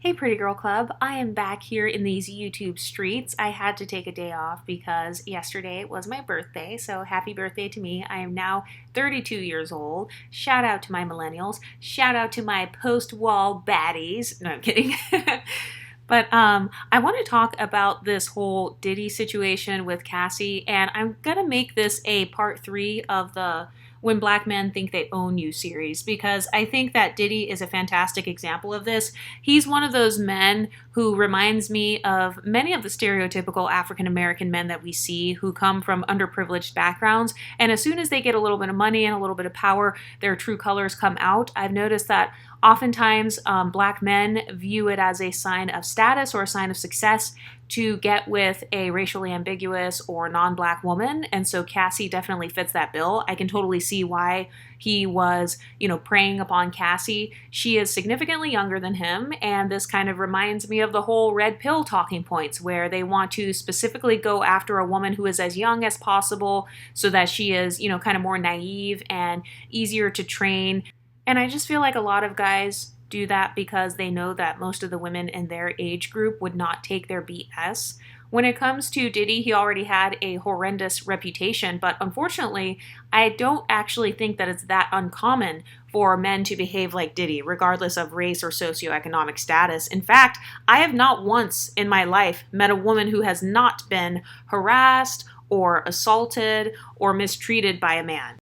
Hey Pretty Girl Club, I am back here in these YouTube streets. I had to take a day off because yesterday was my birthday, so happy birthday to me. I am now 32 years old. Shout out to my millennials. Shout out to my post-wall baddies. No, I'm kidding. But I want to talk about this whole Diddy situation with Cassie, and I'm gonna make this a part three of the When Black Men Think They Own You series because I think that Diddy is a fantastic example of this. He's one of those men who reminds me of many of the stereotypical African American men that we see who come from underprivileged backgrounds, and as soon as they get a little bit of money and a little bit of power, their true colors come out. I've noticed that oftentimes, black men view it as a sign of status or a sign of success to get with a racially ambiguous or non-black woman. And so Cassie definitely fits that bill. I can totally see why he was, preying upon Cassie. She is significantly younger than him. And this kind of reminds me of the whole red pill talking points where they want to specifically go after a woman who is as young as possible so that she is, kind of more naive and easier to train. And I just feel like a lot of guys do that because they know that most of the women in their age group would not take their BS. When it comes to Diddy, he already had a horrendous reputation, but unfortunately, I don't actually think that it's that uncommon for men to behave like Diddy, regardless of race or socioeconomic status. In fact, I have not once in my life met a woman who has not been harassed or assaulted or mistreated by a man.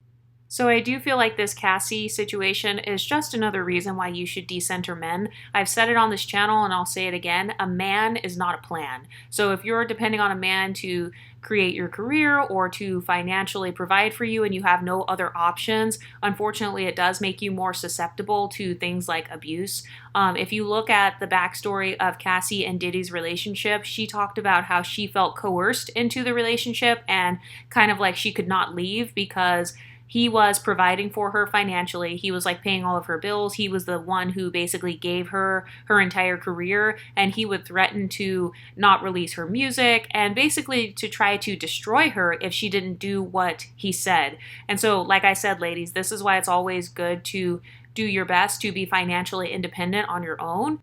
So I do feel like this Cassie situation is just another reason why you should decenter men. I've said it on this channel and I'll say it again. A man is not a plan. So if you're depending on a man to create your career or to financially provide for you and you have no other options, unfortunately it does make you more susceptible to things like abuse. If you look at the backstory of Cassie and Diddy's relationship, she talked about how she felt coerced into the relationship and kind of like she could not leave because he was providing for her financially. He was like paying all of her bills. He was the one who basically gave her her entire career, and he would threaten to not release her music and basically to try to destroy her if she didn't do what he said. And so, like I said, ladies, this is why it's always good to do your best to be financially independent on your own,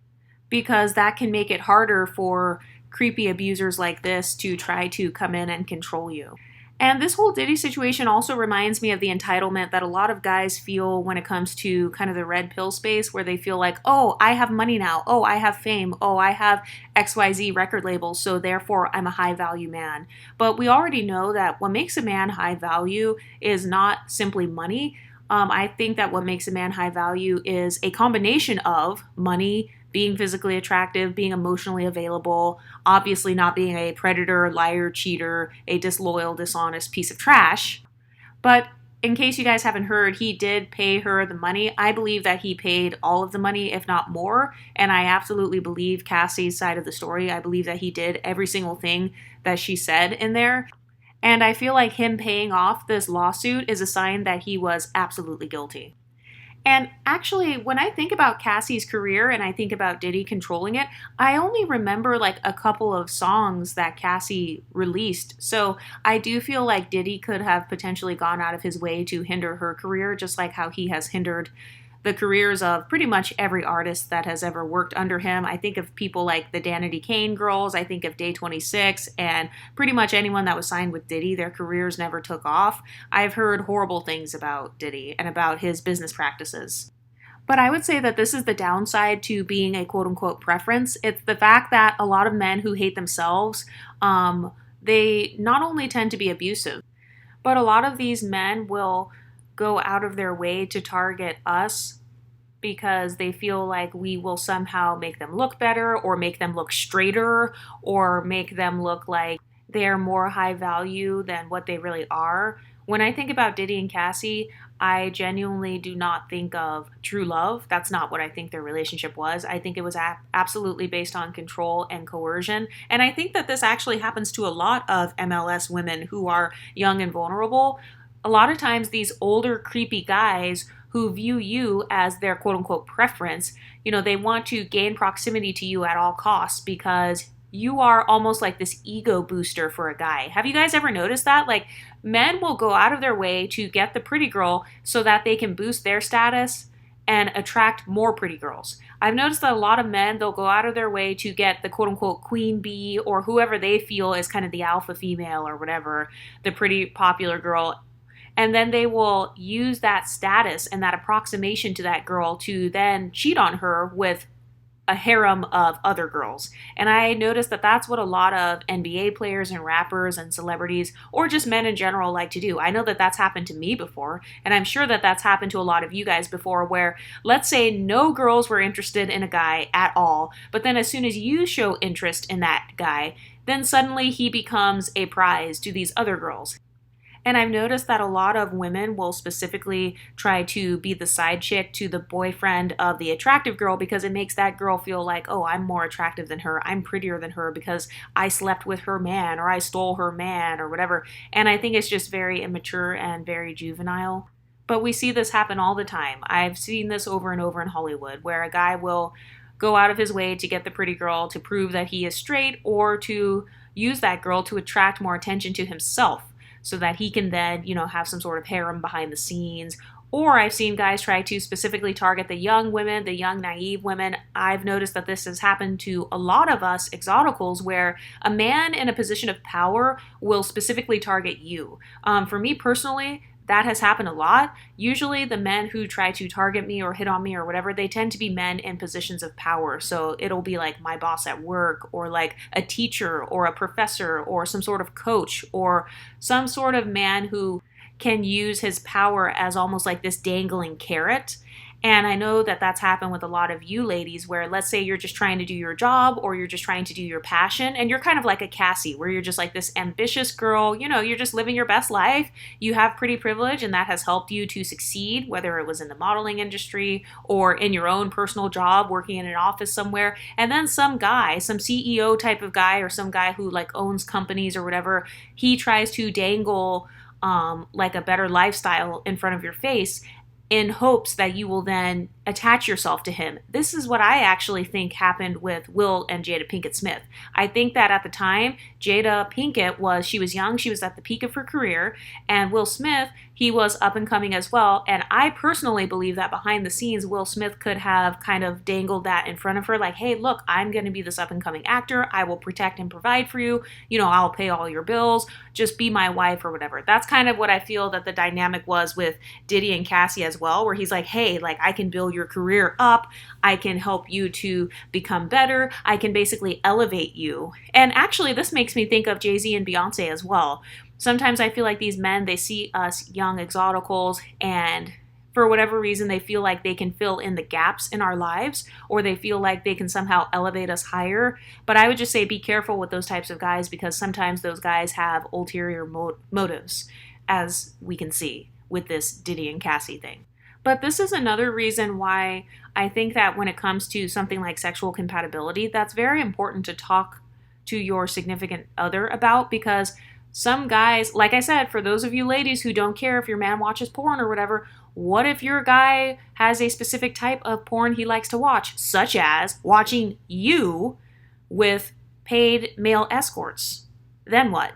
because that can make it harder for creepy abusers like this to try to come in and control you. And this whole Diddy situation also reminds me of the entitlement that a lot of guys feel when it comes to kind of the red pill space, where they feel like, oh, I have money now. Oh, I have fame. Oh, I have XYZ record labels, so therefore I'm a high value man. But we already know that what makes a man high value is not simply money. I think that what makes a man high value is a combination of money, being physically attractive, being emotionally available, obviously not being a predator, liar, cheater, a disloyal, dishonest piece of trash. But in case you guys haven't heard, he did pay her the money. I believe that he paid all of the money, if not more. And I absolutely believe Cassie's side of the story. I believe that he did every single thing that she said in there. And I feel like him paying off this lawsuit is a sign that he was absolutely guilty. And actually, when I think about Cassie's career and I think about Diddy controlling it, I only remember like a couple of songs that Cassie released. So I do feel like Diddy could have potentially gone out of his way to hinder her career, just like how he has hindered the careers of pretty much every artist that has ever worked under him. I think of people like the Danity Kane girls, I think of Day 26, and pretty much anyone that was signed with Diddy, their careers never took off. I've heard horrible things about Diddy and about his business practices. But I would say that this is the downside to being a quote unquote preference. It's the fact that a lot of men who hate themselves, they not only tend to be abusive, but a lot of these men will go out of their way to target us because they feel like we will somehow make them look better or make them look straighter or make them look like they're more high value than what they really are. When I think about Diddy and Cassie, I genuinely do not think of true love. That's not what I think their relationship was. I think it was absolutely based on control and coercion. And I think that this actually happens to a lot of MLS women who are young and vulnerable. A lot of times these older creepy guys who view you as their quote unquote preference, they want to gain proximity to you at all costs because you are almost like this ego booster for a guy. Have you guys ever noticed that? Like, men will go out of their way to get the pretty girl so that they can boost their status and attract more pretty girls. I've noticed that a lot of men, they'll go out of their way to get the quote unquote queen bee or whoever they feel is kind of the alpha female or whatever, the pretty popular girl. And then they will use that status and that approximation to that girl to then cheat on her with a harem of other girls. And I noticed that that's what a lot of NBA players and rappers and celebrities, or just men in general, like to do. I know that that's happened to me before, and I'm sure that that's happened to a lot of you guys before, where let's say no girls were interested in a guy at all, but then as soon as you show interest in that guy, then suddenly he becomes a prize to these other girls. And I've noticed that a lot of women will specifically try to be the side chick to the boyfriend of the attractive girl because it makes that girl feel like, oh, I'm more attractive than her. I'm prettier than her because I slept with her man or I stole her man or whatever. And I think it's just very immature and very juvenile. But we see this happen all the time. I've seen this over and over in Hollywood where a guy will go out of his way to get the pretty girl to prove that he is straight or to use that girl to attract more attention to himself, so that he can then, have some sort of harem behind the scenes. Or I've seen guys try to specifically target the young women, the young, naive women. I've noticed that this has happened to a lot of us exoticals where a man in a position of power will specifically target you. For me personally, that has happened a lot. Usually the men who try to target me or hit on me or whatever, they tend to be men in positions of power. So it'll be like my boss at work or like a teacher or a professor or some sort of coach or some sort of man who can use his power as almost like this dangling carrot. And I know that that's happened with a lot of you ladies where let's say you're just trying to do your job or you're just trying to do your passion and you're kind of like a Cassie where you're just like this ambitious girl, you're just living your best life. You have pretty privilege and that has helped you to succeed, whether it was in the modeling industry or in your own personal job, working in an office somewhere. And then some guy, some CEO type of guy or some guy who like owns companies or whatever, he tries to dangle like a better lifestyle in front of your face in hopes that you will then attach yourself to him. This is what I actually think happened with Will and Jada Pinkett Smith. I think that at the time, Jada Pinkett she was young, she was at the peak of her career, and Will Smith, he was up and coming as well. And I personally believe that behind the scenes, Will Smith could have kind of dangled that in front of her, like, hey, look, I'm going to be this up and coming actor. I will protect and provide for you. I'll pay all your bills. Just be my wife or whatever. That's kind of what I feel that the dynamic was with Diddy and Cassie as well, where he's like, hey, like I can build your career up. I can help you to become better. I can basically elevate you. And actually, this makes me think of Jay-Z and Beyonce as well. Sometimes I feel like these men, they see us young exoticals and for whatever reason, they feel like they can fill in the gaps in our lives or they feel like they can somehow elevate us higher. But I would just say be careful with those types of guys because sometimes those guys have ulterior motives, as we can see with this Diddy and Cassie thing. But this is another reason why I think that when it comes to something like sexual compatibility, that's very important to talk to your significant other about because some guys, like I said, for those of you ladies who don't care if your man watches porn or whatever, what if your guy has a specific type of porn he likes to watch, such as watching you with paid male escorts? Then what?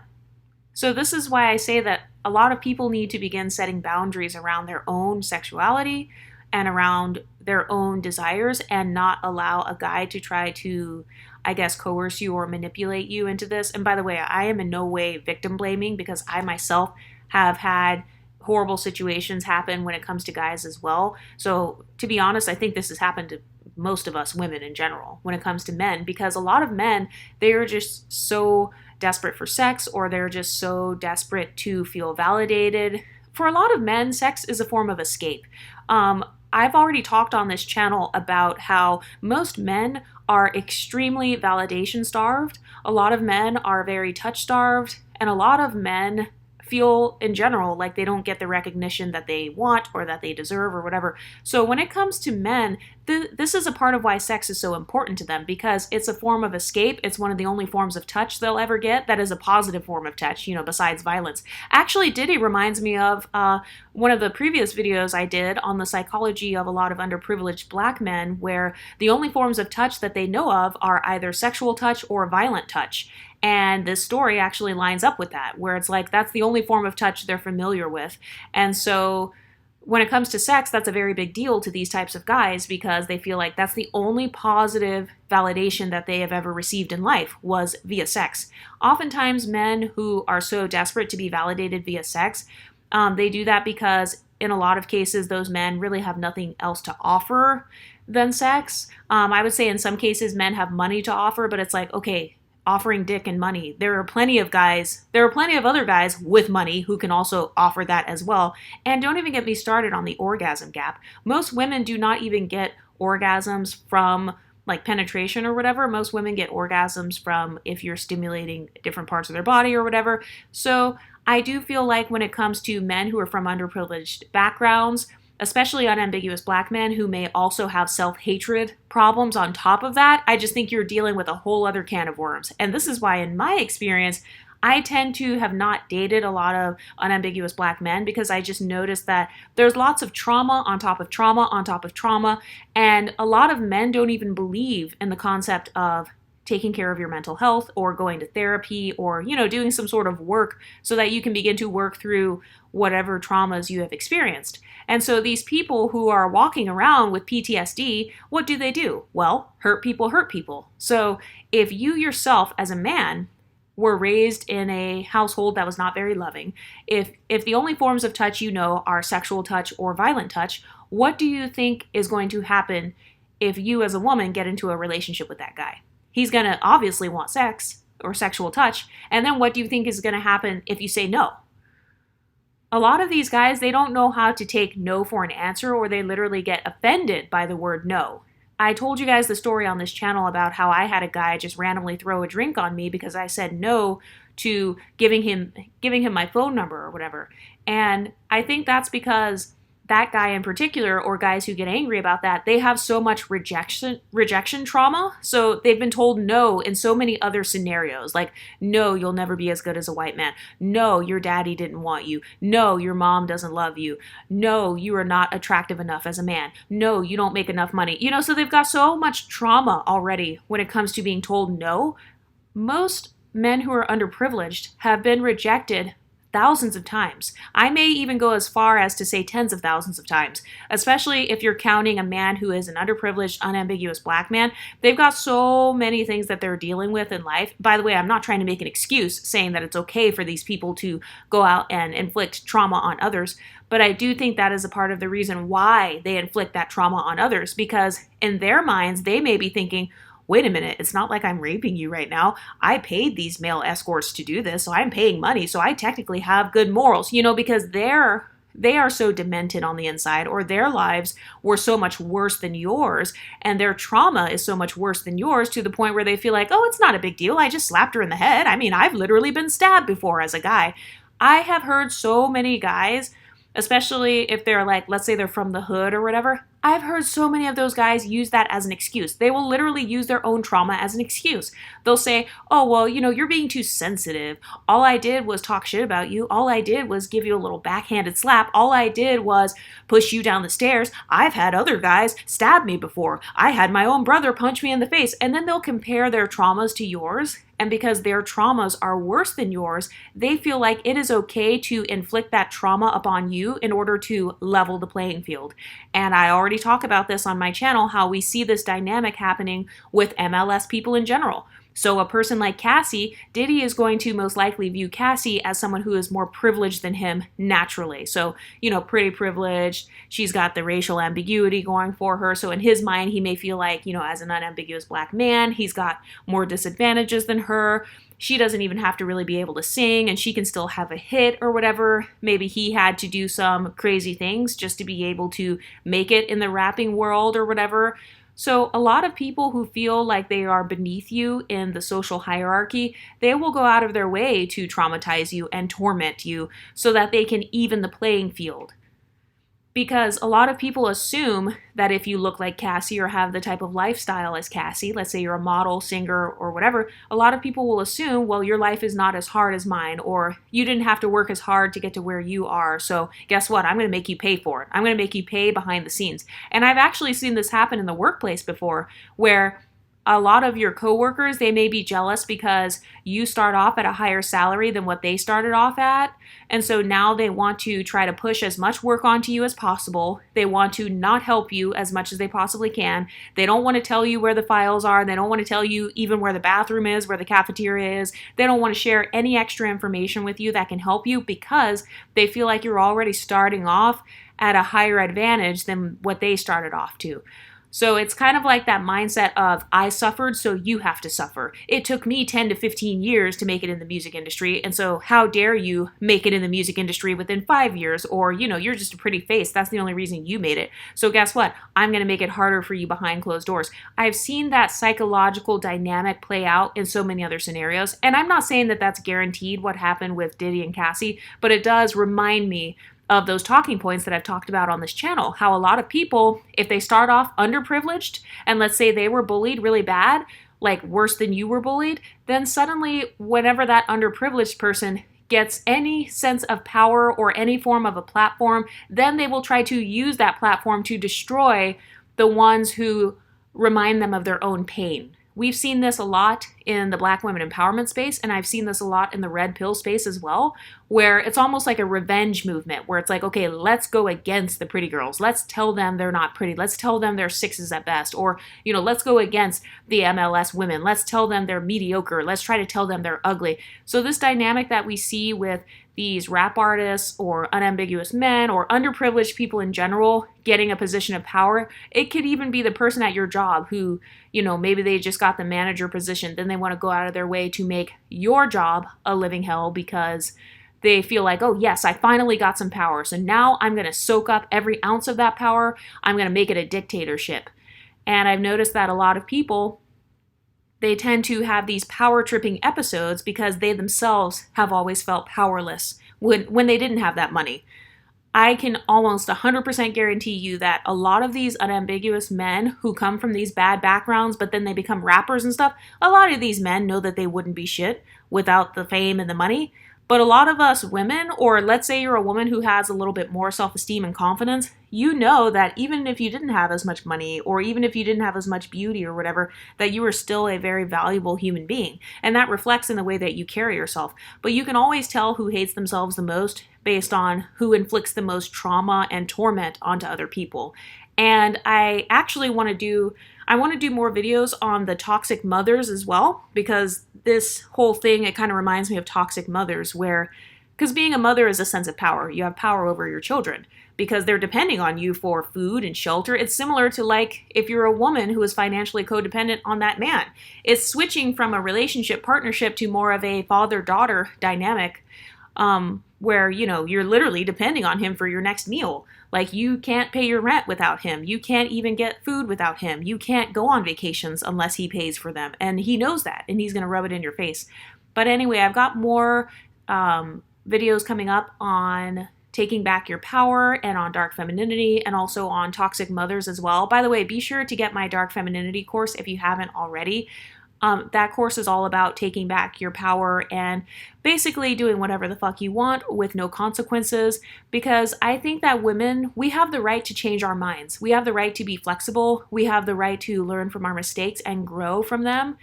So this is why I say that a lot of people need to begin setting boundaries around their own sexuality and around their own desires and not allow a guy to try to, I guess, coerce you or manipulate you into this. And by the way, I am in no way victim blaming because I myself have had horrible situations happen when it comes to guys as well. So to be honest, I think this has happened to most of us women in general when it comes to men because a lot of men, they are just so desperate for sex or they're just so desperate to feel validated. For a lot of men, sex is a form of escape. I've already talked on this channel about how most men are extremely validation starved. A lot of men are very touch starved, and a lot of men feel in general like they don't get the recognition that they want or that they deserve or whatever. So when it comes to men, this is a part of why sex is so important to them because it's a form of escape. It's one of the only forms of touch they'll ever get that is a positive form of touch, besides violence. Actually, Diddy reminds me of one of the previous videos I did on the psychology of a lot of underprivileged black men where the only forms of touch that they know of are either sexual touch or violent touch. And this story actually lines up with that, where it's like that's the only form of touch they're familiar with. And so when it comes to sex, that's a very big deal to these types of guys because they feel like that's the only positive validation that they have ever received in life was via sex. Oftentimes, men who are so desperate to be validated via sex, they do that because in a lot of cases, those men really have nothing else to offer than sex. I would say in some cases, men have money to offer, but it's like, okay, offering dick and money. There are plenty of other guys with money who can also offer that as well. And don't even get me started on the orgasm gap. Most women do not even get orgasms from like penetration or whatever. Most women get orgasms from if you're stimulating different parts of their body or whatever. So I do feel like when it comes to men who are from underprivileged backgrounds, especially unambiguous black men who may also have self-hatred problems on top of that, I just think you're dealing with a whole other can of worms. And this is why, in my experience, I tend to have not dated a lot of unambiguous black men because I just noticed that there's lots of trauma on top of trauma on top of trauma, and a lot of men don't even believe in the concept of taking care of your mental health or going to therapy or, doing some sort of work so that you can begin to work through whatever traumas you have experienced. And so these people who are walking around with PTSD, what do? Well, hurt people hurt people. So if you yourself as a man were raised in a household that was not very loving, if the only forms of touch you know are sexual touch or violent touch, what do you think is going to happen if you as a woman get into a relationship with that guy? He's going to obviously want sex or sexual touch. And then what do you think is going to happen if you say no? A lot of these guys, they don't know how to take no for an answer, or they literally get offended by the word no. I told you guys the story on this channel about how I had a guy just randomly throw a drink on me because I said no to giving him my phone number or whatever. And I think that's because that guy in particular, or guys who get angry about that, they have so much rejection trauma. So they've been told no in so many other scenarios, like, no, you'll never be as good as a white man. No, your daddy didn't want you. No, your mom doesn't love you. No, you are not attractive enough as a man. No, you don't make enough money. So they've got so much trauma already when it comes to being told no. Most men who are underprivileged have been rejected thousands of times. I may even go as far as to say tens of thousands of times, especially if you're counting a man who is an underprivileged, unambiguous black man. They've got so many things that they're dealing with in life. By the way, I'm not trying to make an excuse saying that it's okay for these people to go out and inflict trauma on others, but I do think that is a part of the reason why they inflict that trauma on others, because in their minds, they may be thinking, wait a minute, it's not like I'm raping you right now. I paid these male escorts to do this, so I'm paying money, so I technically have good morals, because they are so demented on the inside, or their lives were so much worse than yours, and their trauma is so much worse than yours to the point where they feel like, oh, it's not a big deal. I just slapped her in the head. I mean, I've literally been stabbed before as a guy. I have heard so many guys, especially if they're like, let's say they're from the hood or whatever, I've heard so many of those guys use that as an excuse. They will literally use their own trauma as an excuse. They'll say, oh, well, you're being too sensitive. All I did was talk shit about you. All I did was give you a little backhanded slap. All I did was push you down the stairs. I've had other guys stab me before. I had my own brother punch me in the face. And then they'll compare their traumas to yours. And because their traumas are worse than yours, they feel like it is okay to inflict that trauma upon you in order to level the playing field. And I already talk about this on my channel, how we see this dynamic happening with MLS people in general. So a person like Cassie, Diddy is going to most likely view Cassie as someone who is more privileged than him naturally. So, pretty privileged. She's got the racial ambiguity going for her. So in his mind, he may feel like, as an unambiguous black man, he's got more disadvantages than her. She doesn't even have to really be able to sing, and she can still have a hit or whatever. Maybe he had to do some crazy things just to be able to make it in the rapping world or whatever. So a lot of people who feel like they are beneath you in the social hierarchy, they will go out of their way to traumatize you and torment you so that they can even the playing field. Because a lot of people assume that if you look like Cassie or have the type of lifestyle as Cassie, let's say you're a model, singer, or whatever, a lot of people will assume, well, your life is not as hard as mine, or you didn't have to work as hard to get to where you are, so guess what? I'm going to make you pay for it. I'm going to make you pay behind the scenes. And I've actually seen this happen in the workplace before, where a lot of your coworkers, they may be jealous because you start off at a higher salary than what they started off at. And so now they want to try to push as much work onto you as possible. They want to not help you as much as they possibly can. They don't want to tell you where the files are. They don't want to tell you even where the bathroom is, where the cafeteria is. They don't want to share any extra information with you that can help you because they feel like you're already starting off at a higher advantage than what they started off to. So it's kind of like that mindset of, I suffered, so you have to suffer. It took me 10 to 15 years to make it in the music industry, and so how dare you make it in the music industry within 5 years? Or, you're just a pretty face. That's the only reason you made it. So guess what? I'm going to make it harder for you behind closed doors. I've seen that psychological dynamic play out in so many other scenarios, and I'm not saying that that's guaranteed what happened with Diddy and Cassie, but it does remind me of those talking points that I've talked about on this channel. How a lot of people, if they start off underprivileged, and let's say they were bullied really bad, like worse than you were bullied, then suddenly whenever that underprivileged person gets any sense of power or any form of a platform, then they will try to use that platform to destroy the ones who remind them of their own pain. We've seen this a lot in the Black women empowerment space, and I've seen this a lot in the red pill space as well, where it's almost like a revenge movement, where it's like, okay, let's go against the pretty girls. Let's tell them they're not pretty. Let's tell them they're sixes at best. Or, let's go against the MLS women. Let's tell them they're mediocre. Let's try to tell them they're ugly. So this dynamic that we see with these rap artists or unambiguous men or underprivileged people in general getting a position of power, it could even be the person at your job who, maybe they just got the manager position. Then they want to go out of their way to make your job a living hell because they feel like, oh yes, I finally got some power. So now I'm going to soak up every ounce of that power. I'm going to make it a dictatorship. And I've noticed that a lot of people, they tend to have these power tripping episodes because they themselves have always felt powerless when they didn't have that money. I can almost 100% guarantee you that a lot of these unambiguous men who come from these bad backgrounds, but then they become rappers and stuff, a lot of these men know that they wouldn't be shit without the fame and the money. But a lot of us women, or let's say you're a woman who has a little bit more self-esteem and confidence, you know that even if you didn't have as much money, or even if you didn't have as much beauty or whatever, that you were still a very valuable human being. And that reflects in the way that you carry yourself. But you can always tell who hates themselves the most based on who inflicts the most trauma and torment onto other people. And I actually want to do more videos on the toxic mothers as well, because this whole thing, it kind of reminds me of toxic mothers because being a mother is a sense of power. You have power over your children because they're depending on you for food and shelter. It's similar to like if you're a woman who is financially codependent on that man. It's switching from a relationship partnership to more of a father-daughter dynamic, where, you're literally depending on him for your next meal. Like, you can't pay your rent without him. You can't even get food without him. You can't go on vacations unless he pays for them. And he knows that, and he's going to rub it in your face. But anyway, I've got more videos coming up on taking back your power and on dark femininity and also on toxic mothers as well. By the way, be sure to get my dark femininity course if you haven't already. That course is all about taking back your power and basically doing whatever the fuck you want with no consequences, because I think that women, we have the right to change our minds. We have the right to be flexible. We have the right to learn from our mistakes and grow from them.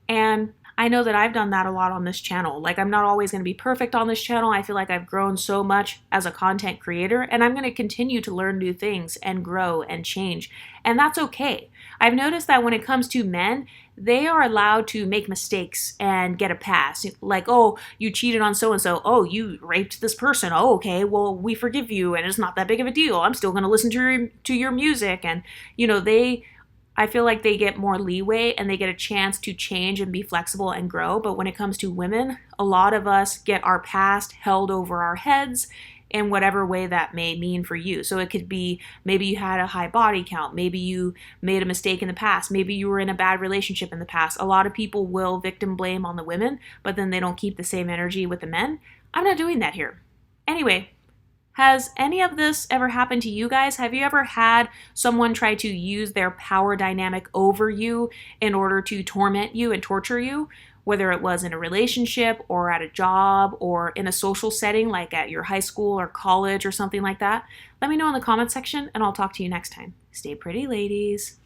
And I know that I've done that a lot on this channel. Like, I'm not always going to be perfect on this channel. I feel like I've grown so much as a content creator, and I'm going to continue to learn new things and grow and change. And that's okay. I've noticed that when it comes to men, they are allowed to make mistakes and get a pass. Like, oh, you cheated on so-and-so. Oh, you raped this person. Oh, okay, well, we forgive you, and it's not that big of a deal. I'm still going to listen to your music. And, I feel like they get more leeway and they get a chance to change and be flexible and grow. But when it comes to women, a lot of us get our past held over our heads in whatever way that may mean for you. So it could be maybe you had a high body count, maybe you made a mistake in the past, maybe you were in a bad relationship in the past. A lot of people will victim blame on the women, but then they don't keep the same energy with the men. I'm not doing that here. Anyway, has any of this ever happened to you guys? Have you ever had someone try to use their power dynamic over you in order to torment you and torture you? Whether it was in a relationship or at a job or in a social setting like at your high school or college or something like that? Let me know in the comment section and I'll talk to you next time. Stay pretty, ladies.